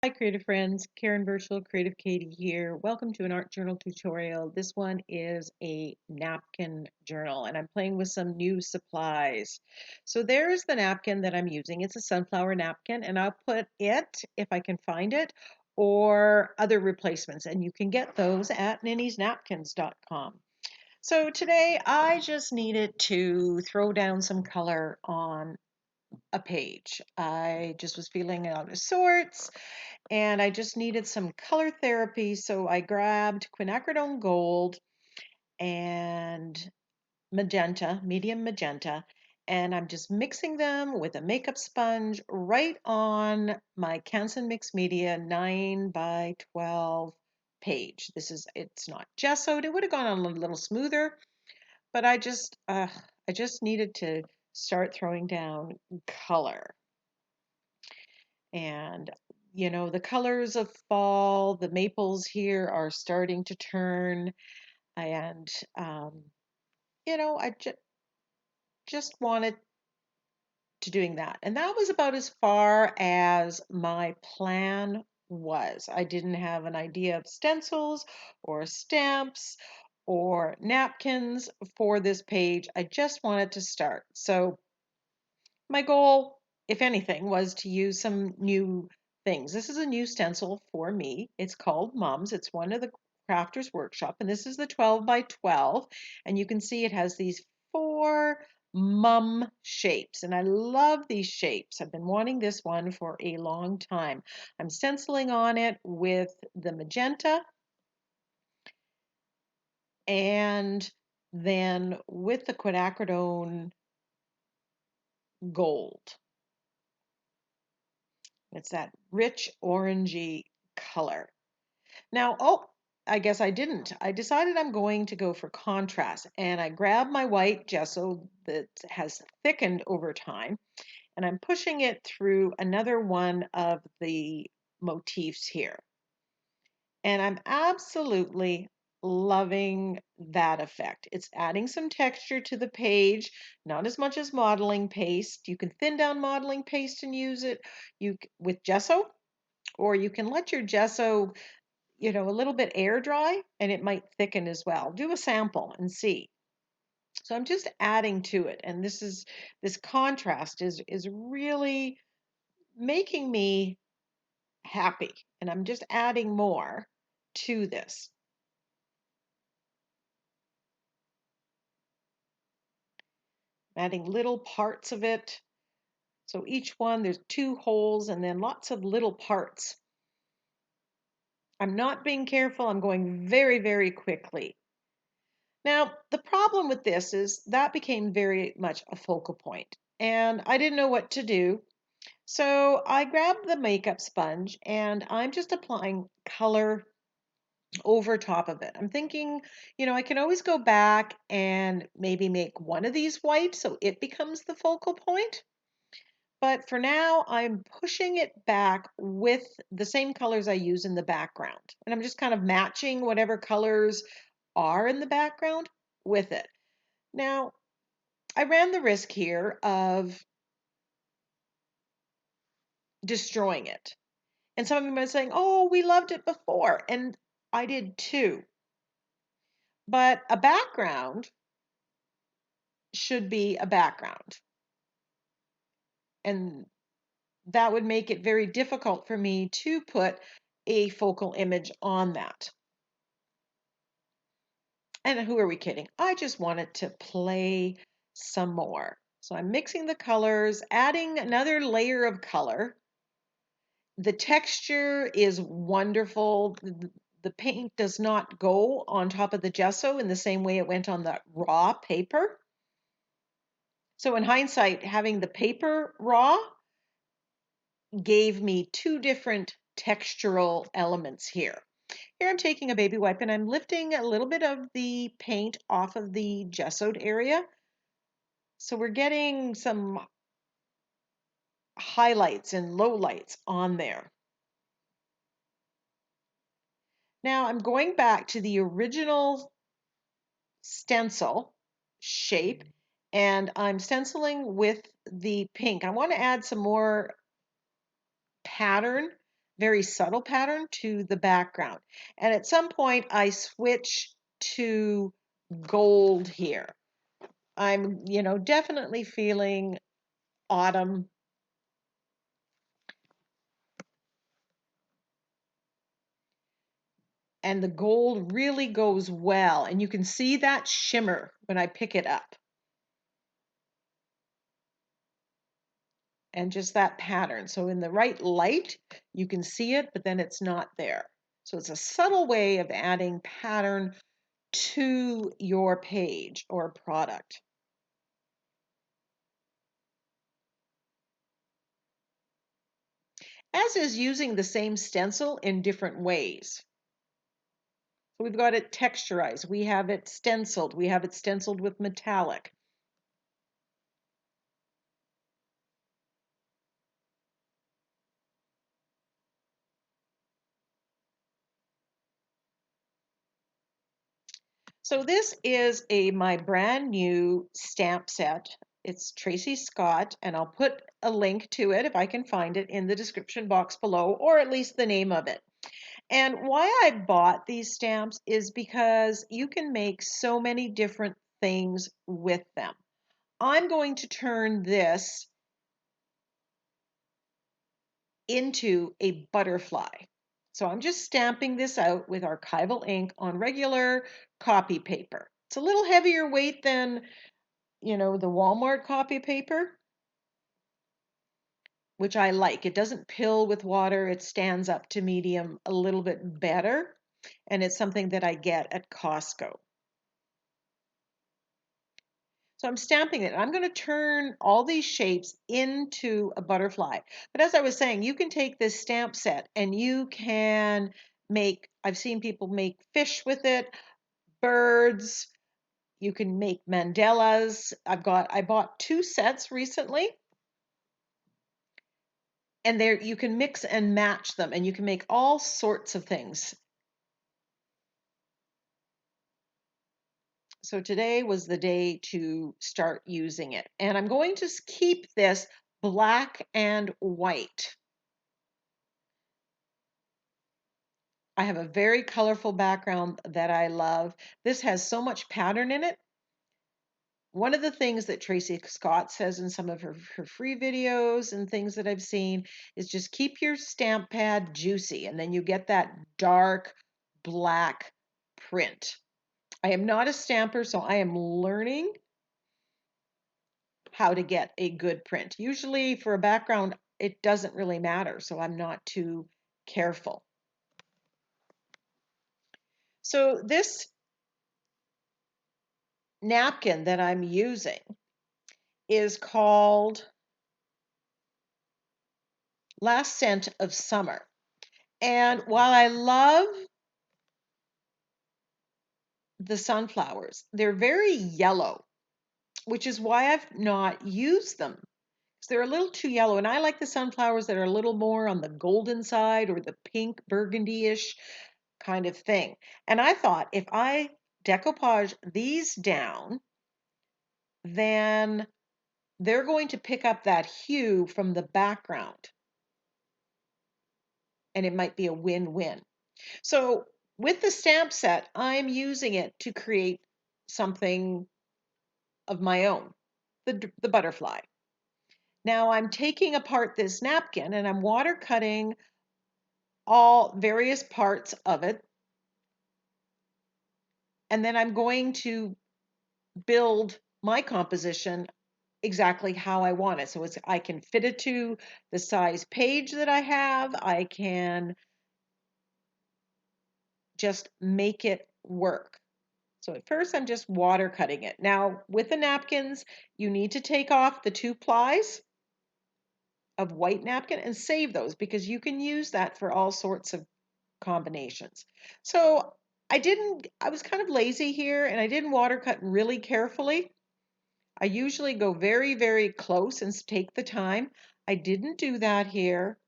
Hi creative friends, Karen Burchill, Creative Katie here. Welcome to an art journal tutorial. This one is a napkin journal and I'm playing with some new supplies. So there's the napkin that I'm using. It's a sunflower napkin and I'll put it, if I can find it, or other replacements, and you can get those at ninniesnapkins.com. So today I just needed to throw down some color on a page. I just was feeling out of sorts and I just needed some color therapy. So I grabbed quinacridone gold and magenta, medium magenta, and I'm just mixing them with a makeup sponge right on my Canson Mix Media 9 by 12 page. It's not gessoed. It would have gone on a little smoother, but I just needed to start throwing down color. And the colors of fall, the maples here are starting to turn, and I just wanted to doing that. And that was about as far as my plan was. I didn't have an idea of stencils or stamps or napkins for this page. I just wanted to start. So my goal, if anything, was to use some new things. This is a new stencil for me. It's called Mums. It's one of the Crafters Workshop, and this is the 12 by 12. And you can see it has these four mum shapes, and I love these shapes. I've been wanting this one for a long time. I'm stenciling on it with the magenta and then with the quinacridone gold. It's that rich orangey color. Now, I guess I didn't. I decided I'm going to go for contrast, and I grabbed my white gesso that has thickened over time, and I'm pushing it through another one of the motifs here. And I'm absolutely loving that effect. It's adding some texture to the page, not as much as modeling paste. You can thin down modeling paste and use it with gesso, or you can let your gesso, a little bit air dry and it might thicken as well. Do a sample and see. So I'm just adding to it, and this contrast is really making me happy, and I'm just adding more to this. Adding little parts of it. So each one, there's two holes and then lots of little parts. I'm not being careful. I'm going very, very quickly. Now, the problem with this is that became very much a focal point, and I didn't know what to do. So I grabbed the makeup sponge and I'm just applying color over top of it. I'm thinking, I can always go back and maybe make one of these white so it becomes the focal point. But for now, I'm pushing it back with the same colors I use in the background. And I'm just kind of matching whatever colors are in the background with it. Now, I ran the risk here of destroying it. And some of them are saying, oh, we loved it before. And I did too. But a background should be a background. And that would make it very difficult for me to put a focal image on that. And who are we kidding? I just wanted to play some more. So I'm mixing the colors, adding another layer of color. The texture is wonderful. The paint does not go on top of the gesso in the same way it went on the raw paper. So in hindsight, having the paper raw gave me two different textural elements here. Here I'm taking a baby wipe and I'm lifting a little bit of the paint off of the gessoed area. So we're getting some highlights and lowlights on there. Now I'm going back to the original stencil shape and I'm stenciling with the pink. I want to add some more pattern very subtle pattern to the background. And at some point I switch to gold here. I'm, definitely feeling autumn. And the gold really goes well. And you can see that shimmer when I pick it up. And just that pattern. So in the right light, you can see it, but then it's not there. So it's a subtle way of adding pattern to your page or product. As is using the same stencil in different ways. So we've got it texturized, we have it stenciled with metallic. So this is my brand new stamp set. It's Tracy Scott, and I'll put a link to it if I can find it in the description box below, or at least the name of it. And why I bought these stamps is because you can make so many different things with them. I'm going to turn this into a butterfly. So I'm just stamping this out with archival ink on regular copy paper. It's a little heavier weight than, the Walmart copy paper, which I like. It doesn't pill with water. It stands up to medium a little bit better. And it's something that I get at Costco. So I'm stamping it. I'm going to turn all these shapes into a butterfly. But as I was saying, you can take this stamp set and you can I've seen people make fish with it, birds. You can make mandalas. I bought 2 sets recently. And there you can mix and match them and you can make all sorts of things. So today was the day to start using it. And I'm going to keep this black and white. I have a very colorful background that I love. This has so much pattern in it. One of the things that Tracy Scott says in some of her free videos and things that I've seen is just keep your stamp pad juicy and then you get that dark black print. I am not a stamper, so I am learning how to get a good print. Usually for a background, it doesn't really matter, so I'm not too careful. So this napkin that I'm using is called Last Scent of Summer. And while I love the sunflowers, they're very yellow, which is why I've not used them. Because they're a little too yellow, and I like the sunflowers that are a little more on the golden side or the pink burgundy-ish kind of thing. And I thought if I decoupage these down, then they're going to pick up that hue from the background. And it might be a win-win. So with the stamp set, I'm using it to create something of my own, the butterfly. Now I'm taking apart this napkin and I'm water cutting all various parts of it. And then I'm going to build my composition exactly how I want it. So I can fit it to the size page that I have. I can just make it work. So at first I'm just water cutting it. Now with the napkins, you need to take off the 2 plies of white napkin and save those because you can use that for all sorts of combinations. So I was kind of lazy here and I didn't water cut really carefully. I usually go very, very close and take the time. I didn't do that here.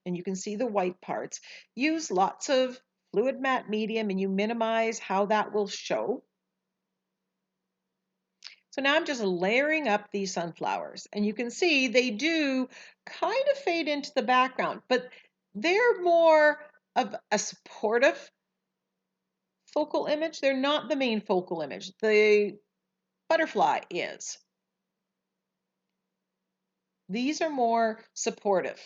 And you can see the white parts. Use lots of fluid matte medium and you minimize how that will show. So now I'm just layering up these sunflowers, and you can see they do kind of fade into the background, but they're more of a supportive focal image. They're not the main focal image. The butterfly is. These are more supportive,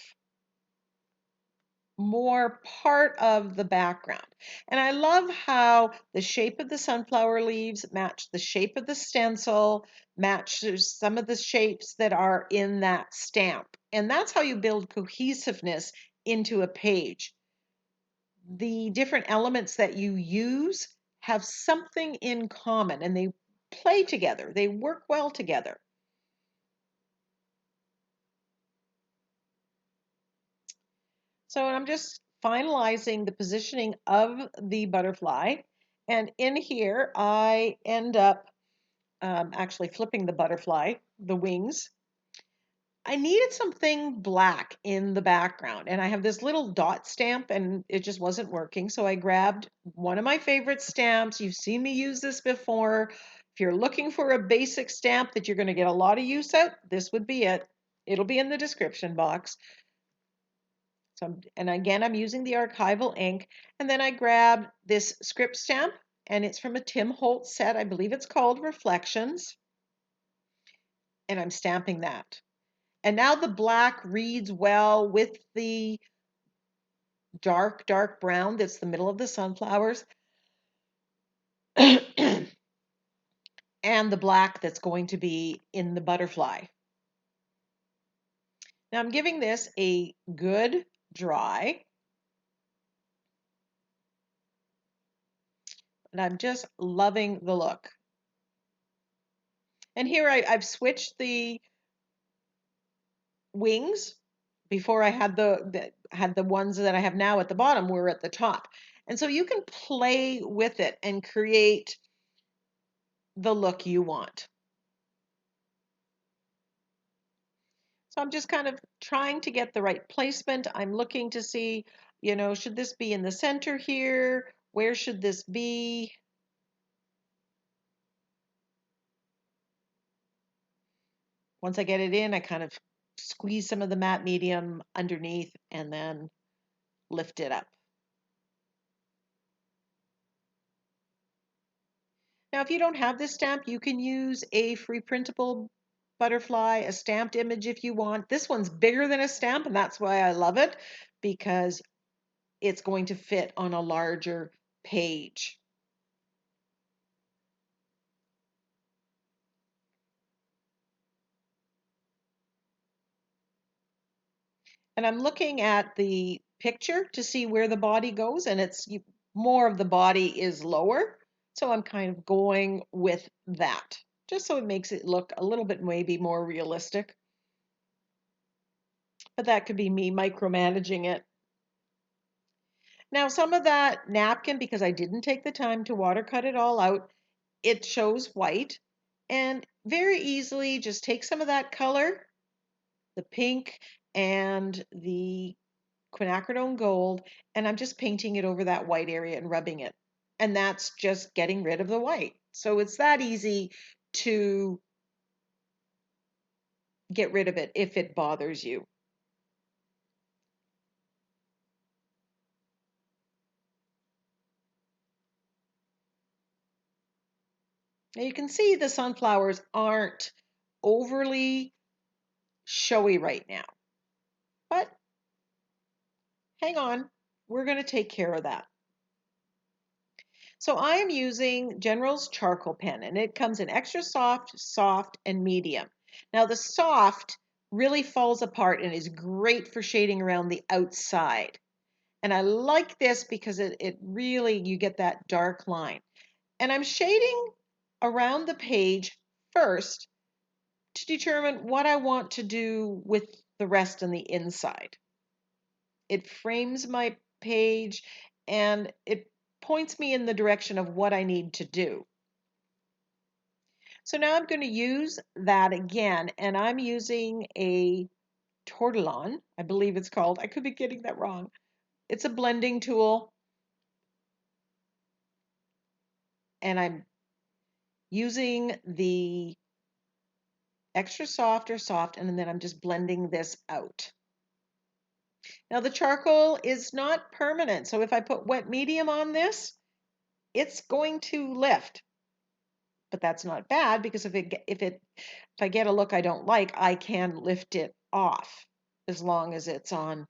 more part of the background. And I love how the shape of the sunflower leaves match the shape of the stencil, matches some of the shapes that are in that stamp. And that's how you build cohesiveness into a page. The different elements that you use have something in common and they play together, they work well together. So I'm just finalizing the positioning of the butterfly. And in here, I end up actually flipping the butterfly, the wings. I needed something black in the background, and I have this little dot stamp, and it just wasn't working. So I grabbed one of my favorite stamps. You've seen me use this before. If you're looking for a basic stamp that you're going to get a lot of use out, this would be it. It'll be in the description box. So, and again, I'm using the archival ink. And then I grabbed this script stamp, and it's from a Tim Holtz set. I believe it's called Reflections. And I'm stamping that. And now the black reads well with the dark, dark brown that's the middle of the sunflowers. And the black that's going to be in the butterfly. Now I'm giving this a good dry. And I'm just loving the look. And here I've switched the wings. Before I had the ones that I have now at the bottom were at the top. And so you can play with it and create the look you want. So I'm just kind of trying to get the right placement. I'm looking to see, should this be in the center here? Where should this be? Once I get it in, I kind of squeeze some of the matte medium underneath and then lift it up. Now, if you don't have this stamp, you can use a free printable butterfly, a stamped image if you want. This one's bigger than a stamp, and that's why I love it, because it's going to fit on a larger page. And I'm looking at the picture to see where the body goes, and it's more of the body is lower. So I'm kind of going with that, just so it makes it look a little bit maybe more realistic. But that could be me micromanaging it. Now, some of that napkin, because I didn't take the time to watercut it all out, it shows white. And very easily just take some of that color, the pink and the quinacridone gold, and I'm just painting it over that white area and rubbing it. And that's just getting rid of the white. So it's that easy to get rid of it if it bothers you. Now you can see the sunflowers aren't overly showy right now, but hang on, we're going to take care of that. So I am using General's charcoal pen, and it comes in extra soft, soft, and medium. Now the soft really falls apart and is great for shading around the outside. And I like this because it really, you get that dark line. And I'm shading around the page first to determine what I want to do with the rest on the inside. It frames my page and it points me in the direction of what I need to do. So now I'm going to use that again, and I'm using a tortillon, I believe it's called. I could be getting that wrong. It's a blending tool, and I'm using the extra soft or soft, and then I'm just blending this out. Now the charcoal is not permanent, so if I put wet medium on this, it's going to lift. But that's not bad because if I get a look I don't like, I can lift it off as long as it's on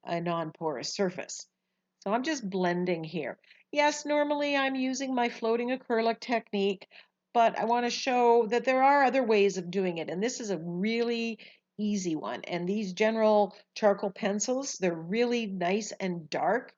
a non-porous surface. So I'm just blending here. Yes, normally I'm using my floating acrylic technique, but I want to show that there are other ways of doing it, and this is a really easy one. And these general charcoal pencils, they're really nice and dark.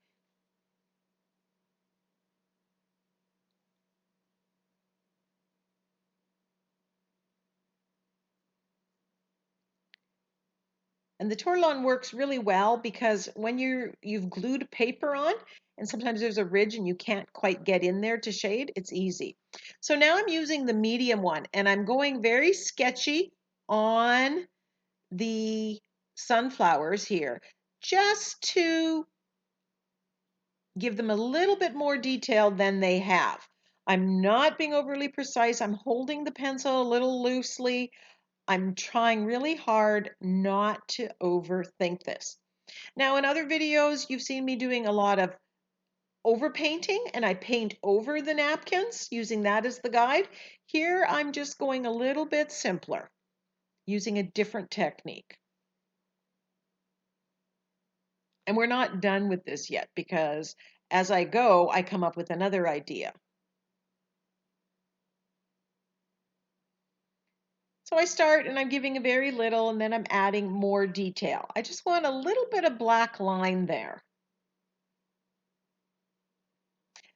And the Torlon works really well because when you've glued paper on, and sometimes there's a ridge and you can't quite get in there to shade, it's easy. So now I'm using the medium one, and I'm going very sketchy on the sunflowers here, just to give them a little bit more detail than they have. I'm not being overly precise. I'm holding the pencil a little loosely. I'm trying really hard not to overthink this. Now, in other videos, you've seen me doing a lot of overpainting, and I paint over the napkins using that as the guide. Here, I'm just going a little bit simpler, using a different technique. And we're not done with this yet because as I go, I come up with another idea. So I start and I'm giving a very little and then I'm adding more detail. I just want a little bit of black line there.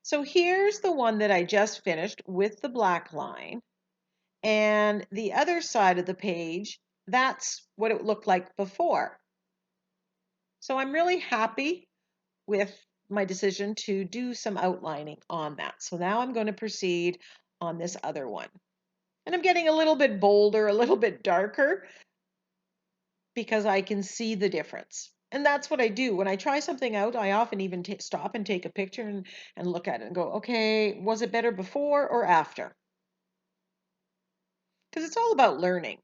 So here's the one that I just finished with the black line. And the other side of the page, that's what it looked like before. So I'm really happy with my decision to do some outlining on that. So now I'm going to proceed on this other one. And I'm getting a little bit bolder, a little bit darker, because I can see the difference. And that's what I do. When I try something out, I often even stop and take a picture and look at it and go, okay, was it better before or after? Because it's all about learning.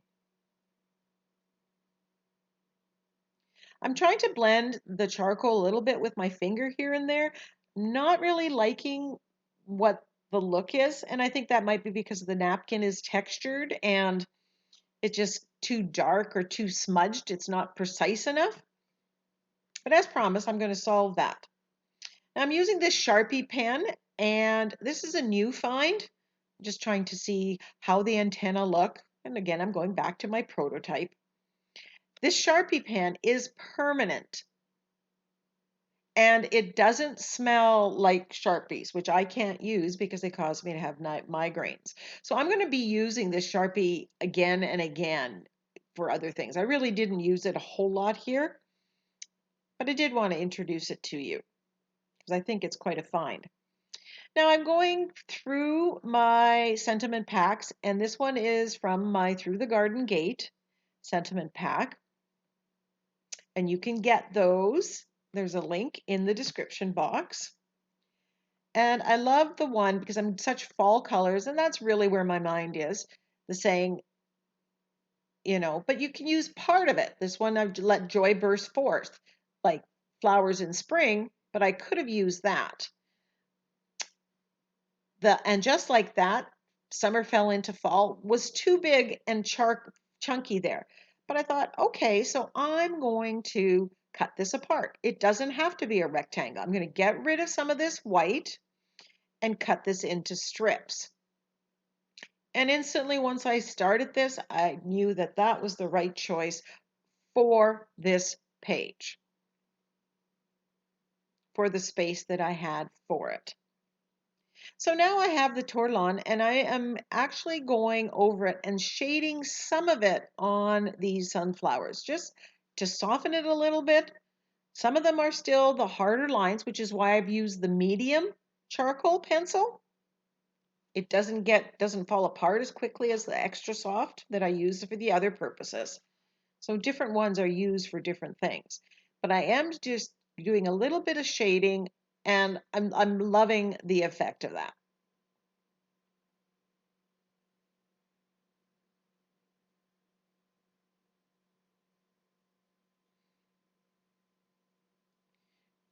I'm trying to blend the charcoal a little bit with my finger here and there, not really liking what the look is. And I think that might be because the napkin is textured and it's just too dark or too smudged. It's not precise enough. But as promised, I'm going to solve that. Now I'm using this Sharpie pen, and this is a new find. I'm just trying to see how the antenna look. And again, I'm going back to my prototype. This Sharpie pen is permanent, and it doesn't smell like Sharpies, which I can't use because they cause me to have migraines. So I'm going to be using this Sharpie again and again for other things. I really didn't use it a whole lot here, but I did want to introduce it to you because I think it's quite a find. Now I'm going through my sentiment packs, and this one is from my Through the Garden Gate sentiment pack. And you can get those. There's a link in the description box. And I love the one because I'm such fall colors, and that's really where my mind is. The saying, but you can use part of it. This one I've let joy burst forth, like flowers in spring, but I could have used that. And just like that, summer fell into fall was too big and chunky there. But I thought, okay, so I'm going to cut this apart. It doesn't have to be a rectangle. I'm going to get rid of some of this white and cut this into strips. And instantly, once I started this, I knew that that was the right choice for this page, for the space that I had for it. So now I have the Torlon, and I am actually going over it and shading some of it on these sunflowers just to soften it a little bit. Some of them are still the harder lines, which is why I've used the medium charcoal pencil. It doesn't fall apart as quickly as the extra soft that I use for the other purposes. So different ones are used for different things. But I am just doing a little bit of shading, and I'm loving the effect of that.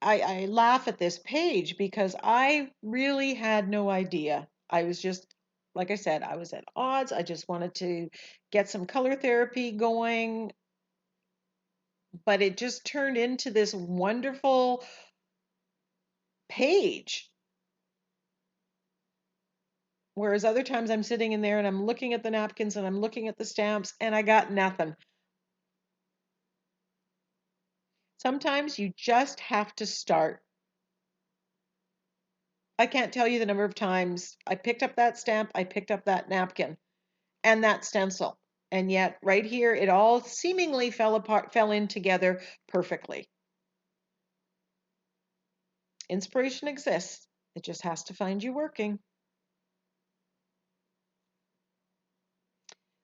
I laugh at this page because I really had no idea. I was just, like I said, I was at odds. I just wanted to get some color therapy going, but it just turned into this wonderful page. Whereas other times I'm sitting in there and I'm looking at the napkins and I'm looking at the stamps and I got nothing. Sometimes you just have to start. I can't tell you the number of times I picked up that stamp, I picked up that napkin and that stencil. And yet right here it all seemingly fell in together perfectly. Inspiration exists. It just has to find you working.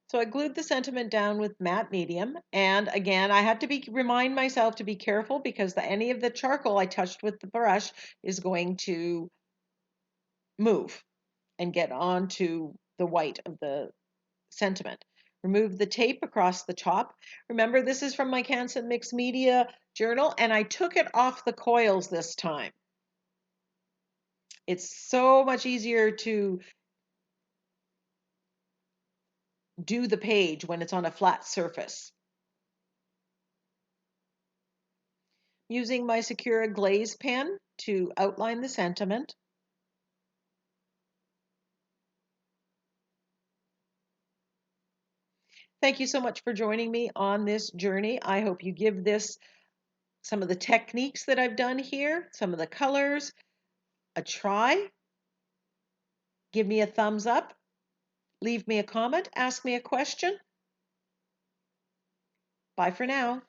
So I glued the sentiment down with matte medium. And again, I had to remind myself to be careful because any of the charcoal I touched with the brush is going to move and get onto the white of the sentiment. Remove the tape across the top. Remember, this is from my Canson Mixed Media journal, and I took it off the coils this time. It's so much easier to do the page when it's on a flat surface. Using my Sakura glaze pen to outline the sentiment. Thank you so much for joining me on this journey. I hope you give this, some of the techniques that I've done here, some of the colors, a try. Give me a thumbs up. Leave me a comment. Ask me a question. Bye for now.